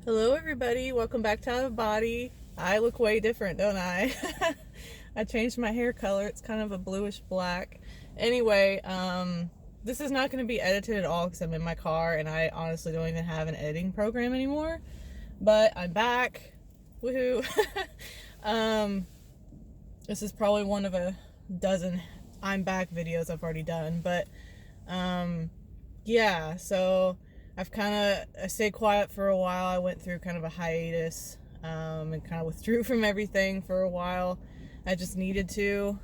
Hello everybody, welcome back to Out of Body. I look way different, don't I? I changed my hair color, it's kind of a bluish black. Anyway, this is not going to be edited at all because I'm in my car and I honestly don't even have an editing program anymore. But I'm back, woohoo. This is probably one of a dozen I'm back videos I've already done, but yeah, so I stayed quiet for a while. I went through kind of a hiatus, and kind of withdrew from everything for a while. I just needed to.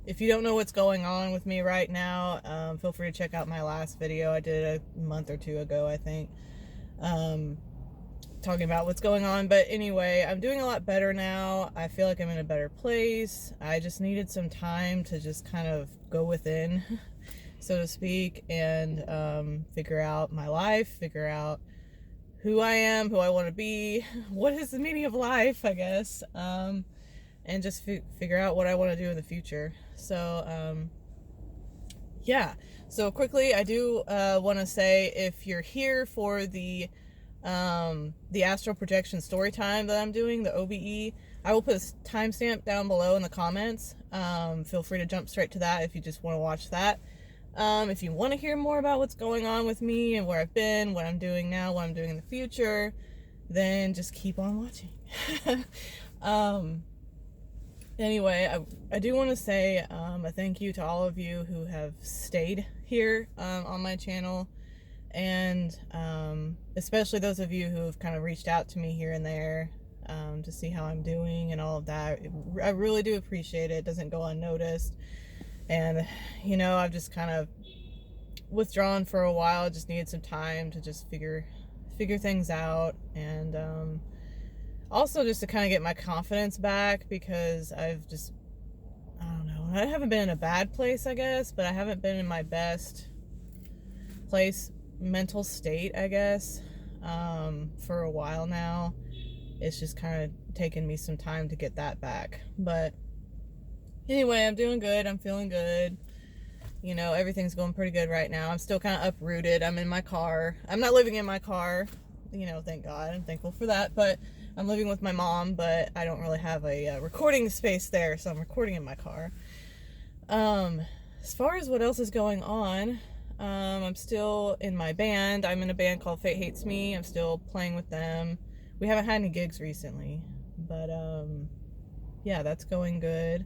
If you don't know what's going on with me right now, feel free to check out my last video. I did it a month or two ago, I think, talking about what's going on. But anyway, I'm doing a lot better now. I feel like I'm in a better place. I just needed some time to just kind of go within, so to speak, and figure out my life, figure out who I am, who I want to be, what is the meaning of life, I guess, and just figure out what I want to do in the future. So, yeah. So quickly, I do want to say, if you're here for the Astral Projection Storytime that I'm doing, the OBE, I will put a timestamp down below in the comments. Feel free to jump straight to that if you just want to watch that. If you want to hear more about what's going on with me and where I've been, what I'm doing now, what I'm doing in the future, then just keep on watching. Anyway, I do want to say a thank you to all of you who have stayed here on my channel, and especially those of you who have kind of reached out to me here and there to see how I'm doing and all of that. I really do appreciate it. It doesn't go unnoticed. And, you know, I've just kind of withdrawn for a while. I just needed some time to just figure things out. And also just to kind of get my confidence back, because I don't know, I haven't been in a bad place, I guess, but I haven't been in my best place, mental state, I guess, for a while now. It's just kind of taken me some time to get that back. But anyway, I'm doing good. I'm feeling good. You know, everything's going pretty good right now. I'm still kind of uprooted. I'm in my car. I'm not living in my car, you know, thank God. I'm thankful for that. But I'm living with my mom, but I don't really have a recording space there, so I'm recording in my car. As far as what else is going on, I'm still in my band. I'm in a band called Fate Hates Me. I'm still playing with them. We haven't had any gigs recently, but yeah, that's going good.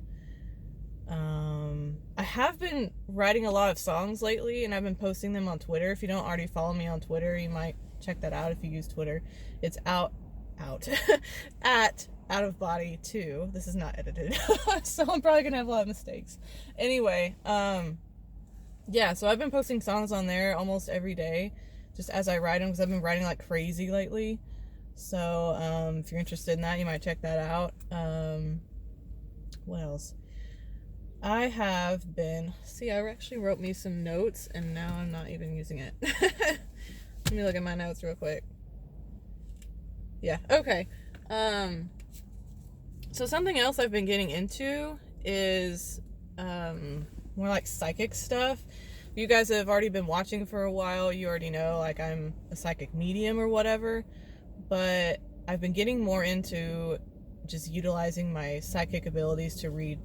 I have been writing a lot of songs lately, and I've been posting them on Twitter. If you don't already follow me on Twitter, you might check that out if you use Twitter. It's out at Out of Body 2. This is not edited, so I'm probably gonna have a lot of mistakes. Anyway, yeah, so I've been posting songs on there almost every day, just as I write them, because I've been writing like crazy lately. So if you're interested in that, you might check that out. What else? I have been, I actually wrote me some notes, and now I'm not even using it. Let me look at my notes real quick. Yeah, okay. So something else I've been getting into is more like psychic stuff. You guys have already been watching for a while. You already know, like, I'm a psychic medium or whatever. But I've been getting more into just utilizing my psychic abilities to read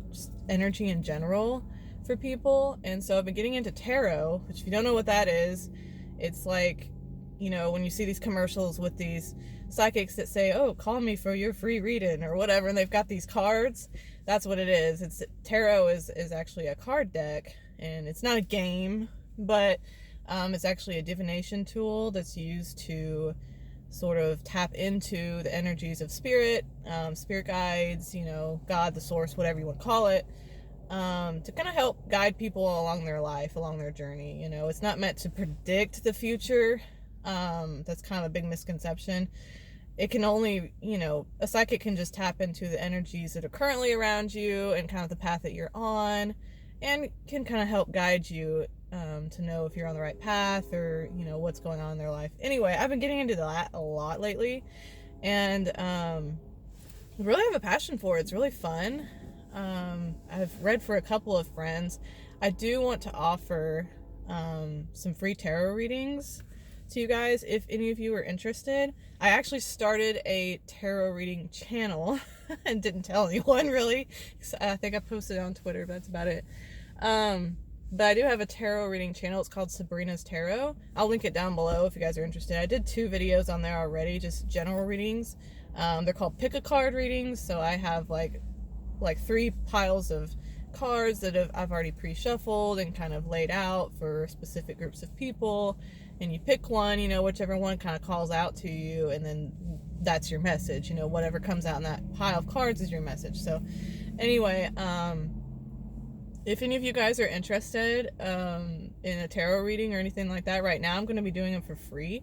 energy in general for people. And so I've been getting into tarot, which, if you don't know what that is, it's like, you know, when you see these commercials with these psychics that say, oh, call me for your free reading or whatever, and they've got these cards. That's what it is. Tarot is actually a card deck, and it's not a game, but it's actually a divination tool that's used to sort of tap into the energies of spirit, spirit guides, you know, God, the source, whatever you want to call it, to kind of help guide people along their life, along their journey. You know, it's not meant to predict the future. That's kind of a big misconception. It can only, you know, a psychic can just tap into the energies that are currently around you and kind of the path that you're on, and can kind of help guide you to know if you're on the right path, or, you know, what's going on in their life. Anyway, I've been getting into that a lot lately, and I really have a passion for it. It's really fun. I've read for a couple of friends. I do want to offer some free tarot readings to you guys if any of you are interested. I actually started a tarot reading channel and didn't tell anyone really. I think I posted it on Twitter, but that's about it. But I do have a tarot reading channel. It's called Sabrina's Tarot. I'll link it down below if you guys are interested. I did 2 videos on there already, just general readings. They're called pick a card readings. So I have like 3 piles of cards that I've already pre-shuffled and kind of laid out for specific groups of people, and you pick one, you know, whichever one kind of calls out to you, and then that's your message, you know, whatever comes out in that pile of cards is your message. So anyway, if any of you guys are interested in a tarot reading or anything like that, right now I'm going to be doing them for free,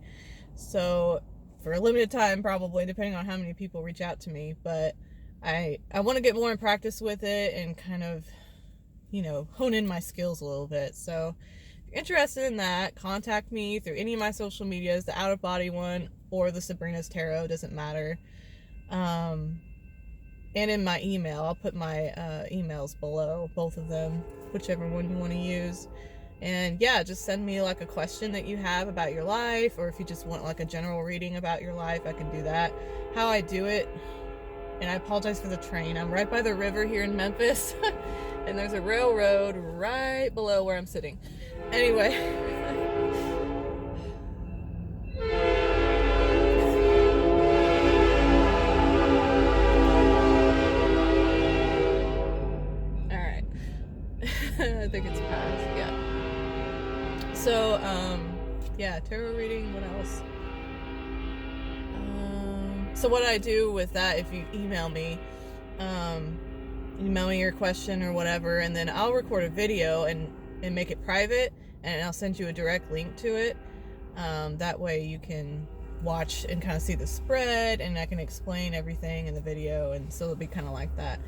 so for a limited time probably, depending on how many people reach out to me. But I want to get more in practice with it and kind of, you know, hone in my skills a little bit. So if you're interested in that, contact me through any of my social medias, the Out of Body one or the Sabrina's Tarot, doesn't matter. And in my email, I'll put my emails below, both of them, whichever one you want to use. And yeah, just send me like a question that you have about your life, or if you just want like a general reading about your life, I can do that. How I do it, and I apologize for the train. I'm right by the river here in Memphis, and there's a railroad right below where I'm sitting. Anyway. Alright. I think it's past, yeah. So, yeah, tarot reading, what else? So what I do with that, if you email me your question or whatever, and then I'll record a video and make it private, and I'll send you a direct link to it. That way you can watch and kind of see the spread, and I can explain everything in the video, and so it'll be kind of like that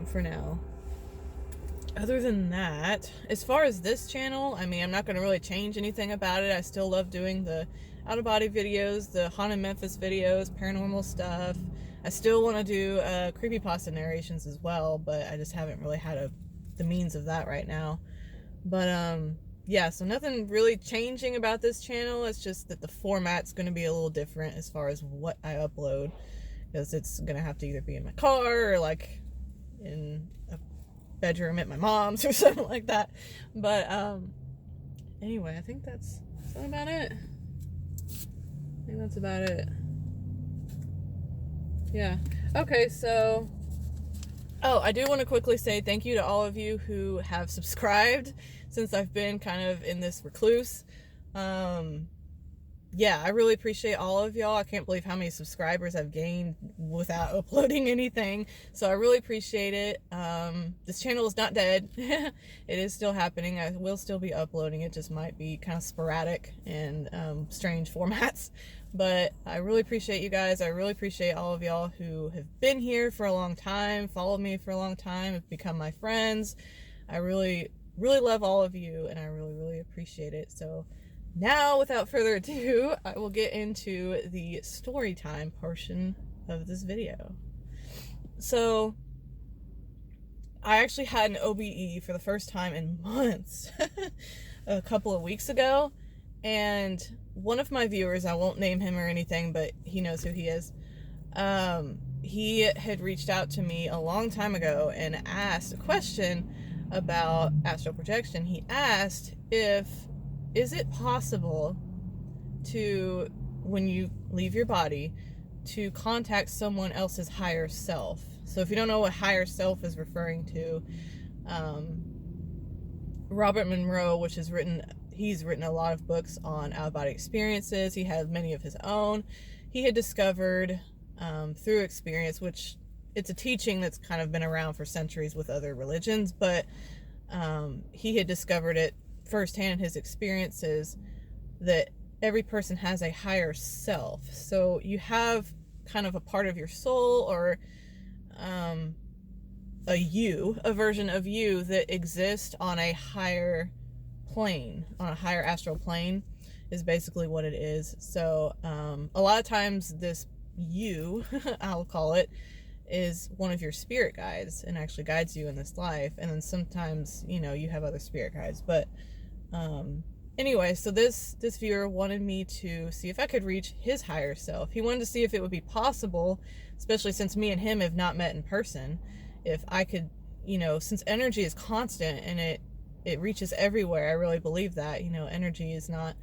for now. Other than that, as far as this channel, I mean, I'm not going to really change anything about it. I still love doing the out-of-body videos, the Haunted Memphis videos, paranormal stuff. I still want to do creepypasta narrations as well, but I just haven't really had the means of that right now. But yeah, so nothing really changing about this channel. It's just that the format's going to be a little different as far as what I upload, because it's going to have to either be in my car or like in a bedroom at my mom's or something like that. But anyway, I think that's about it. I think that's about it. Yeah. Okay, so I do want to quickly say thank you to all of you who have subscribed since I've been kind of in this recluse. Yeah, I really appreciate all of y'all. I can't believe how many subscribers I've gained without uploading anything. So I really appreciate it. This channel is not dead. It is still happening. I will still be uploading. It just might be kind of sporadic and strange formats. But I really appreciate you guys. I really appreciate all of y'all who have been here for a long time, followed me for a long time, have become my friends. I really, really love all of you, and I really, really appreciate it. So now, without further ado, I will get into the story time portion of this video. So, I actually had an OBE for the first time in months, a couple of weeks ago, and one of my viewers, I won't name him or anything, but he knows who he is, he had reached out to me a long time ago and asked a question about astral projection. He asked is it possible to, when you leave your body, to contact someone else's higher self? So if you don't know what higher self is referring to, Robert Monroe, he's written a lot of books on out-of-body experiences. He has many of his own. He had discovered through experience, which it's a teaching that's kind of been around for centuries with other religions, but he had discovered it firsthand in his experiences, that every person has a higher self. So you have kind of a part of your soul, or a version of you that exists on a higher plane, on a higher astral plane is basically what it is. So a lot of times this you, I'll call it, is one of your spirit guides and actually guides you in this life. And then sometimes, you know, you have other spirit guides, but Anyway, so this viewer wanted me to see if I could reach his higher self. He wanted to see if it would be possible, especially since me and him have not met in person, if I could, since energy is constant and it reaches everywhere. I really believe that, energy is not,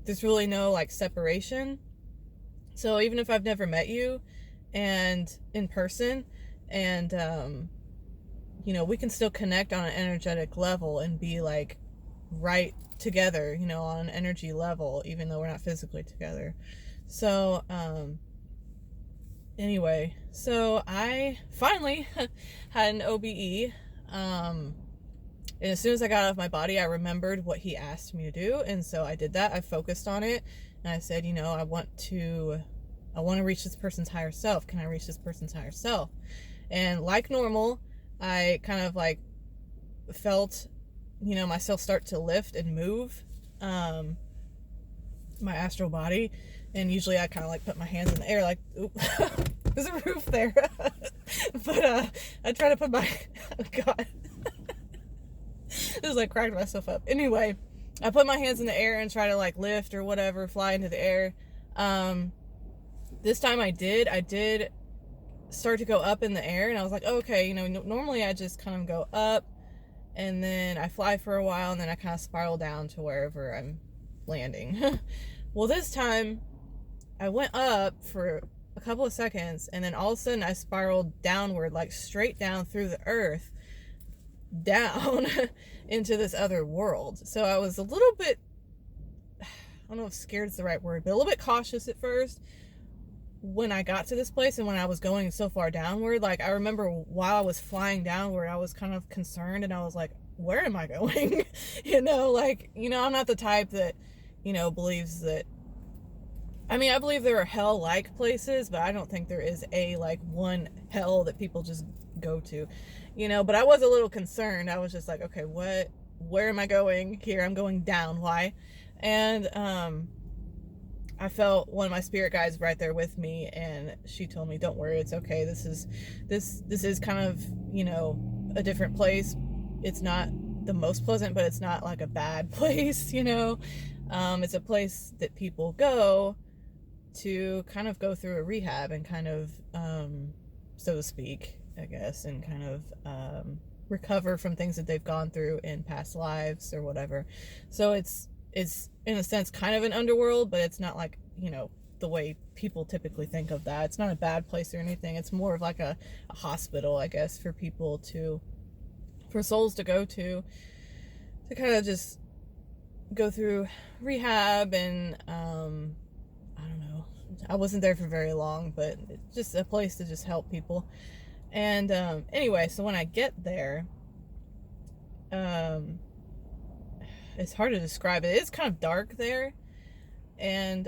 there's really no like separation. So even if I've never met you and in person, and we can still connect on an energetic level and be like right together, on an energy level, even though we're not physically together. So anyway, so I finally had an OBE, and as soon as I got out of my body, I remembered what he asked me to do, and so I did that. I focused on it, and I said, I want to reach this person's higher self. Can I reach this person's higher self? And like normal, I kind of like felt myself start to lift and move, my astral body. And usually I kind of like put my hands in the air like, oop, there's a roof there. But I try to put my, oh God, just like cracked myself up. Anyway, I put my hands in the air and try to like lift or whatever, fly into the air. This time I did start to go up in the air, and I was like, oh, okay, normally I just kind of go up and then I fly for a while and then I kind of spiral down to wherever I'm landing. Well, this time I went up for a couple of seconds, and then all of a sudden I spiraled downward, like straight down through the earth, down into this other world. So I was a little bit, I don't know if scared is the right word, but a little bit cautious at first when I got to this place and when I was going so far downward. Like, I remember while I was flying downward, I was kind of concerned, and I was like, where am I going? I'm not the type that, believes that, I believe there are hell-like places, but I don't think there is a, like, one hell that people just go to, but I was a little concerned. I was just like, okay, where am I going here? I'm going down. Why? And, I felt one of my spirit guides right there with me, and she told me, don't worry, it's okay. This is kind of, a different place. It's not the most pleasant, but it's not like a bad place, it's a place that people go to kind of go through a rehab and kind of, so to speak, I guess, and kind of, recover from things that they've gone through in past lives or whatever. So it's in a sense kind of an underworld, but it's not like, the way people typically think of that. It's not a bad place or anything. It's more of like a hospital, I guess, for people for souls to go to kind of just go through rehab. And I don't know, I wasn't there for very long, but it's just a place to just help people. And anyway, so when I get there, it's hard to describe it. It's kind of dark there, and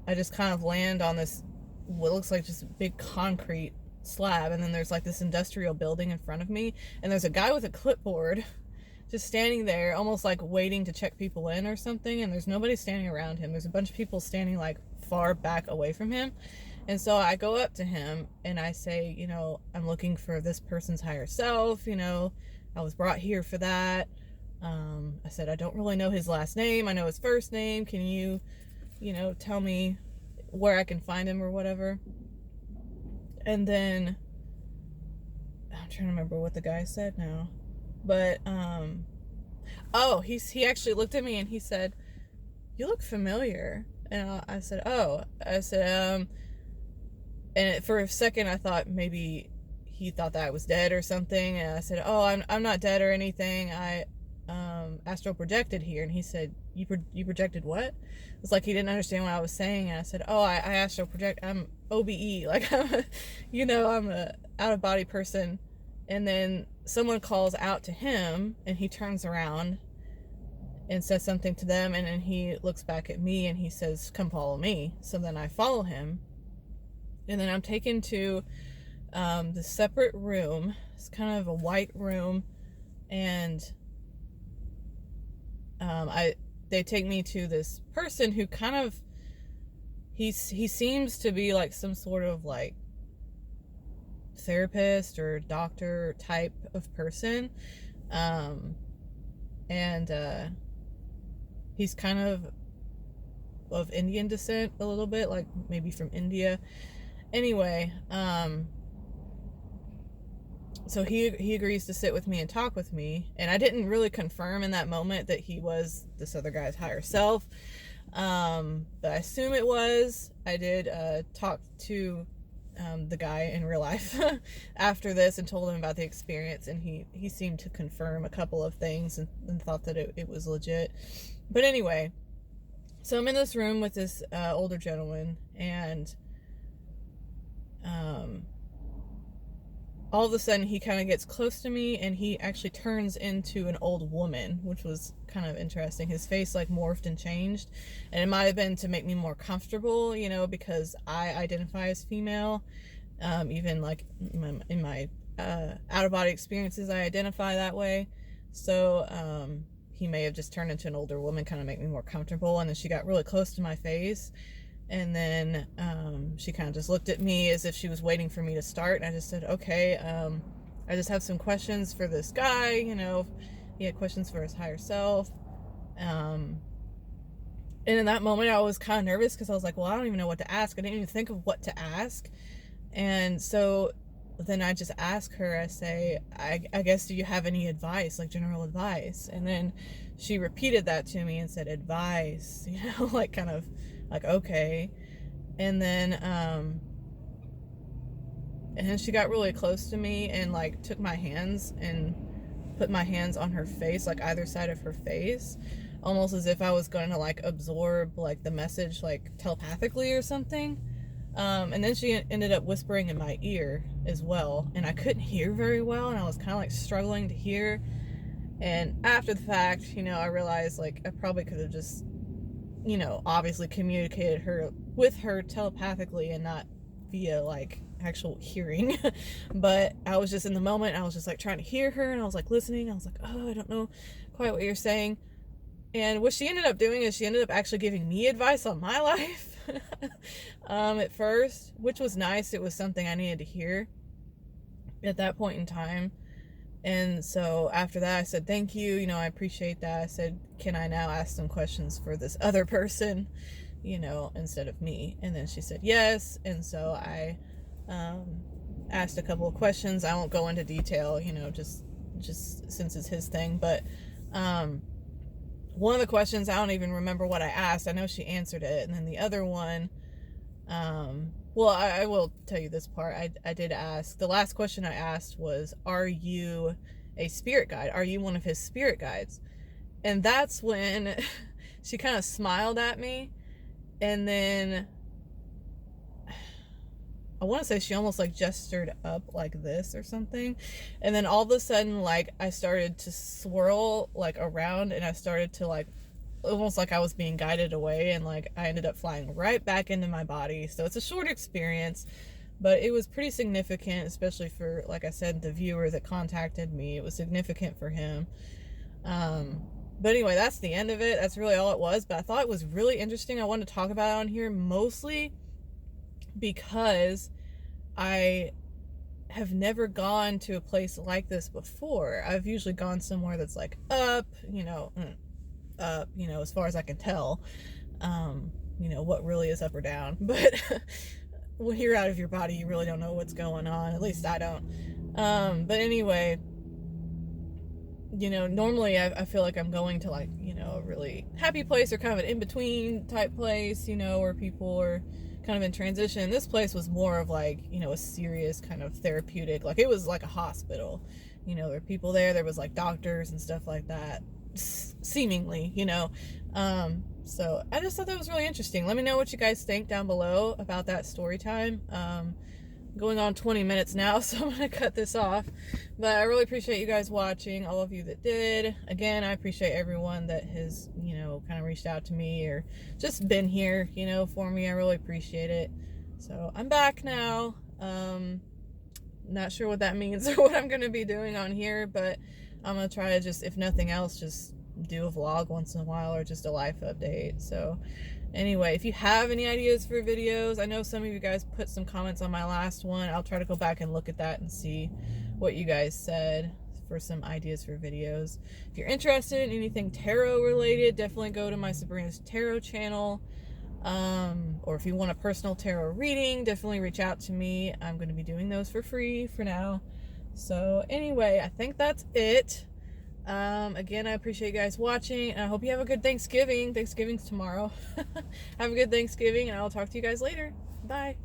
I just kind of land on this, what looks like just a big concrete slab, and then there's like this industrial building in front of me, and there's a guy with a clipboard just standing there, almost like waiting to check people in or something, and there's nobody standing around him. There's a bunch of people standing like far back away from him. And so I go up to him and I say, I'm looking for this person's higher self, I was brought here for that. I said, I don't really know his last name. I know his first name. Can you, tell me where I can find him or whatever? And then I'm trying to remember what the guy said now, but, he actually looked at me and he said, you look familiar. And I said, and for a second I thought maybe he thought that I was dead or something. And I said, I'm not dead or anything. I astral projected here. And he said, you projected what? It's like he didn't understand what I was saying. And I said, I astral project. I'm OBE. Like, I'm a out of body person. And then someone calls out to him, and he turns around and says something to them. And then he looks back at me and he says, come follow me. So then I follow him. And then I'm taken to the separate room. It's kind of a white room, and they take me to this person who kind of he seems to be like some sort of like therapist or doctor type of person, and He's kind of Indian descent a little bit, like maybe from India. Anyway, so he agrees to sit with me and talk with me, and I didn't really confirm in that moment that he was this other guy's higher self, but I assume it was. I did talk to the guy in real life after this and told him about the experience, and he seemed to confirm a couple of things and thought that it was legit. But anyway, so I'm in this room with this older gentleman, and all of a sudden he kind of gets close to me, and he actually turns into an old woman, which was kind of interesting. His face like morphed and changed, and it might have been to make me more comfortable, you know, because I identify as female. Even like in my out-of-body experiences, I identify that way. So he may have just turned into an older woman, kind of make me more comfortable. And then she got really close to my face, and then she kind of just looked at me as if she was waiting for me to start. And I just said, okay, I just have some questions for this guy, you know. He had questions for his higher self. And in that moment I was kind of nervous, because I was like, well, I don't even know what to ask. I didn't even think of what to ask. And so then I just ask her, I say, I guess, do you have any advice, like general advice? And then she repeated that to me and said, advice, you know, like kind of like, okay. And then she got really close to me and like took my hands and put my hands on her face, like either side of her face, almost as if I was going to like absorb like the message like telepathically or something. And then she ended up whispering in my ear as well, and I couldn't hear very well, and I was kind of like struggling to hear. And after the fact, you know, I realized like I probably could have just, you know, obviously communicated with her telepathically and not via like actual hearing. But I was just in the moment, I was just like trying to hear her, and I was like listening. I was like, oh, I don't know quite what you're saying. And what she ended up doing is she ended up actually giving me advice on my life. At first, which was nice. It was something I needed to hear at that point in time. And so after that, I said, thank you, you know, I appreciate that. I said, can I now ask some questions for this other person, you know, instead of me? And then she said yes. And so I asked a couple of questions. I won't go into detail, you know, just since it's his thing. But one of the questions, I don't even remember what I asked. I know she answered it. And then the other one, well, I will tell you this part. I did ask, the last question I asked was, are you a spirit guide? Are you one of his spirit guides? And that's when she kind of smiled at me. And then I want to say she almost like gestured up like this or something. And then all of a sudden, like I started to swirl like around, and I started to like, almost like I was being guided away, and like I ended up flying right back into my body. So it's a short experience, but it was pretty significant, especially for, like I said, the viewer that contacted me. It was significant for him. But anyway, that's the end of it. That's really all it was. But I thought it was really interesting. I wanted to talk about it on here, mostly because I have never gone to a place like this before. I've usually gone somewhere that's like up, you know, as far as I can tell, you know, what really is up or down. But when you're out of your body, you really don't know what's going on. At least I don't. But anyway, you know, normally I feel like I'm going to like, you know, a really happy place or kind of an in-between type place, you know, where people are kind of in transition. This place was more of like, you know, a serious kind of therapeutic, like it was like a hospital, you know, there were people there was like doctors and stuff like that, seemingly, you know. So I just thought that was really interesting. Let me know what you guys think down below about that story time. Going on 20 minutes now, so I'm gonna cut this off, but I really appreciate you guys watching, all of you that did. Again, I appreciate everyone that has, you know, kind of reached out to me or just been here, you know, for me. I really appreciate it. So I'm back now. Not sure what that means or what I'm gonna be doing on here, but I'm gonna try to just, if nothing else, just do a vlog once in a while or just a life update. So anyway, if you have any ideas for videos, I know some of you guys put some comments on my last one. I'll try to go back and look at that and see what you guys said for some ideas for videos. If you're interested in anything tarot related, definitely go to my Sabrina's Tarot channel. Or if you want a personal tarot reading, definitely reach out to me. I'm going to be doing those for free for now. So anyway, I think that's it. Again, I appreciate you guys watching, and I hope you have a good Thanksgiving. Thanksgiving's tomorrow. Have a good Thanksgiving, and I'll talk to you guys later. Bye.